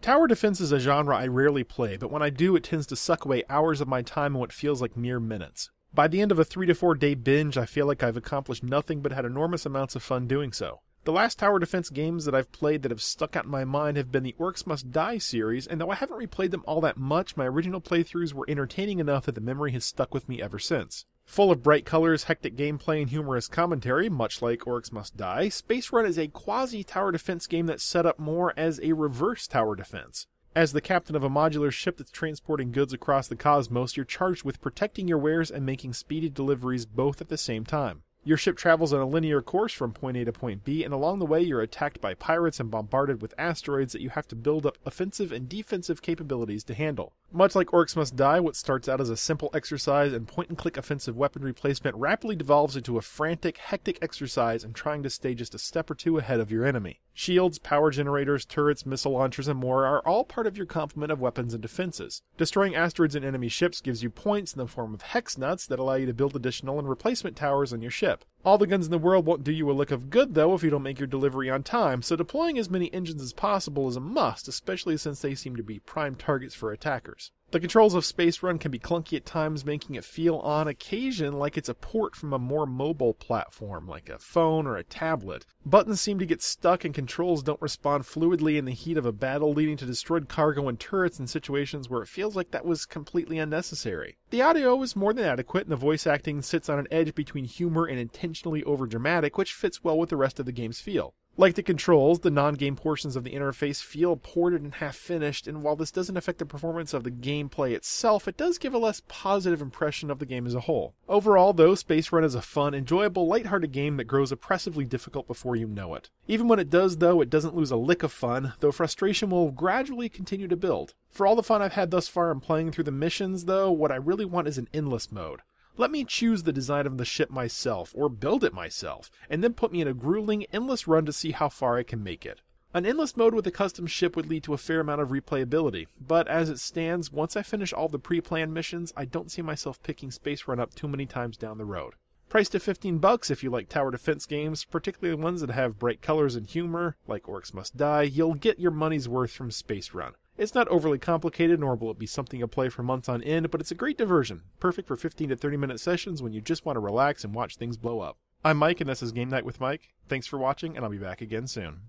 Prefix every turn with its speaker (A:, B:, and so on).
A: Tower defense is a genre I rarely play, but when I do, it tends to suck away hours of my time in what feels like mere minutes. By the end of a 3 to 4 day binge, I feel like I've accomplished nothing but had enormous amounts of fun doing so. The last tower defense games that I've played that have stuck out in my mind have been the Orcs Must Die series, and though I haven't replayed them all that much, my original playthroughs were entertaining enough that the memory has stuck with me ever since. Full of bright colors, hectic gameplay, and humorous commentary, much like Orcs Must Die, Space Run is a quasi-tower defense game that's set up more as a reverse tower defense. As the captain of a modular ship that's transporting goods across the cosmos, you're charged with protecting your wares and making speedy deliveries both at the same time. Your ship travels on a linear course from point A to point B, and along the way you're attacked by pirates and bombarded with asteroids that you have to build up offensive and defensive capabilities to handle. Much like Orcs Must Die, what starts out as a simple exercise in point-and-click offensive weaponry placement rapidly devolves into a frantic, hectic exercise in trying to stay just a step or two ahead of your enemy. Shields, power generators, turrets, missile launchers, and more are all part of your complement of weapons and defenses. Destroying asteroids and enemy ships gives you points in the form of hex nuts that allow you to build additional and replacement towers on your ship. All the guns in the world won't do you a lick of good, though, if you don't make your delivery on time, so deploying as many engines as possible is a must, especially since they seem to be prime targets for attackers. The controls of Space Run can be clunky at times, making it feel on occasion like it's a port from a more mobile platform, like a phone or a tablet. Buttons seem to get stuck and controls don't respond fluidly in the heat of a battle, leading to destroyed cargo and turrets in situations where it feels like that was completely unnecessary. The audio is more than adequate, and the voice acting sits on an edge between humor and intentionally overdramatic, which fits well with the rest of the game's feel. Like the controls, the non-game portions of the interface feel ported and half-finished, and while this doesn't affect the performance of the gameplay itself, it does give a less positive impression of the game as a whole. Overall, though, Space Run is a fun, enjoyable, lighthearted game that grows oppressively difficult before you know it. Even when it does, though, it doesn't lose a lick of fun, though frustration will gradually continue to build. For all the fun I've had thus far in playing through the missions, though, what I really want is an endless mode. Let me choose the design of the ship myself, or build it myself, and then put me in a grueling, endless run to see how far I can make it. An endless mode with a custom ship would lead to a fair amount of replayability, but as it stands, once I finish all the pre-planned missions, I don't see myself picking Space Run up too many times down the road. Priced at $15 if you like tower defense games, particularly ones that have bright colors and humor, like Orcs Must Die, you'll get your money's worth from Space Run. It's not overly complicated, nor will it be something you'll play for months on end, but it's a great diversion, perfect for 15 to 30 minute sessions when you just want to relax and watch things blow up. I'm Mike, and this is Game Night with Mike. Thanks for watching, and I'll be back again soon.